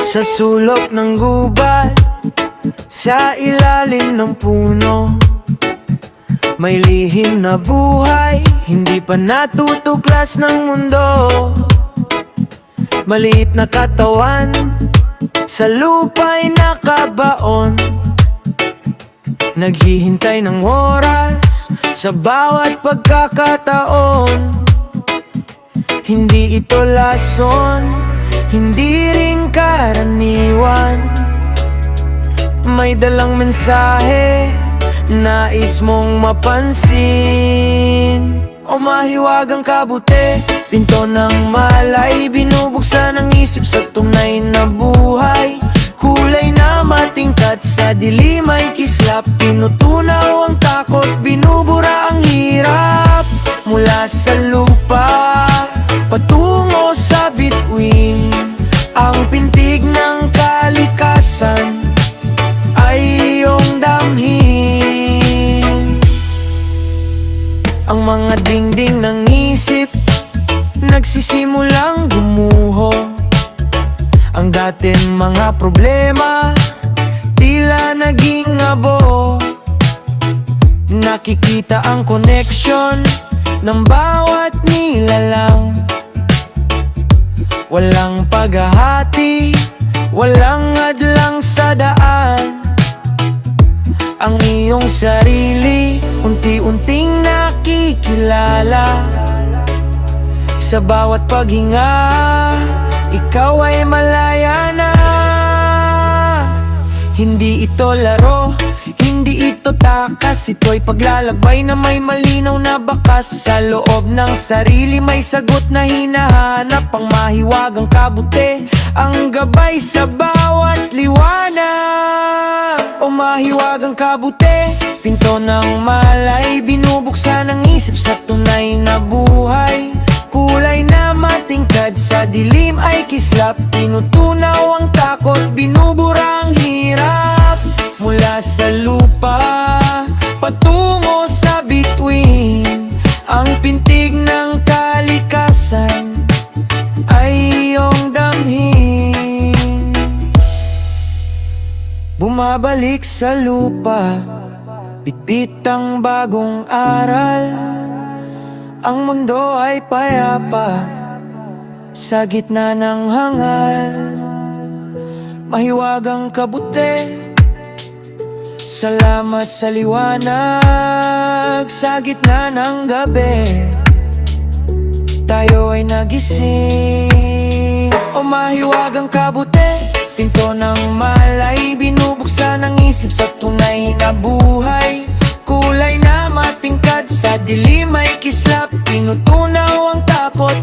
Sa sulok ng gubat, sa ilalim ng puno, may lihim na buhay, hindi pa natutuklas ng mundo. Maliit na katawan, sa lupa'y nakabaon, naghihintay ng oras sa bawat pagkakataon. Hindi ito lason, hindi rin karaniwan, may dalang mensahe, nais mong mapansin. O mahiwagang kabuti, pinto ng malay, binubuksan ang isip sa tunay na buhay. Kulay na matingkad, sa dilim ay kislap, tinutunaw ang takot, binubura ang hirap. Mula sa lupa, patungo sa bituin, ang pintig ng kalikasan ay iyong damhin. Ang mga dingding ng isip nagsisimulang gumuho, ang dating mga problema tila naging abo. Nakikita ang connection ng bawat nilalang, walang paghahati, walang hadlang sa daan. Ang iyong sarili unti-unting nakikilala, sa bawat paghinga, ikaw ay malaya na. Hindi ito laro, hindi ito takas, ito'y paglalakbay na may malinaw na bakas. Sa loob ng sarili may sagot na hinahanap, ang mahiwagang kabuti, ang gabay sa bawat liwanag. O mahiwagang kabuti, pinto ng malay, binubuksan ang isip sa tunay na buhay. Kulay na matingkad, sa dilim ay kislap, tinutunaw ang takot, binubura ang hirap. Mula sa lupa, patungo sa bituin, ang pintig ng kalikasan ay iyong damhin. Bumabalik sa lupa, bitbit ang bagong aral, ang mundo ay payapa sa gitna ng hangal. Mahiwagang kabuti, salamat sa liwanag, sa gitna ng gabi tayo ay nagising. O mahiwagang kabuti, pinto ng malay, binubuksan ang isip sa tunay na buhay. Kulay na matingkad, sa dilim ay kislap, tinutunaw ang takot,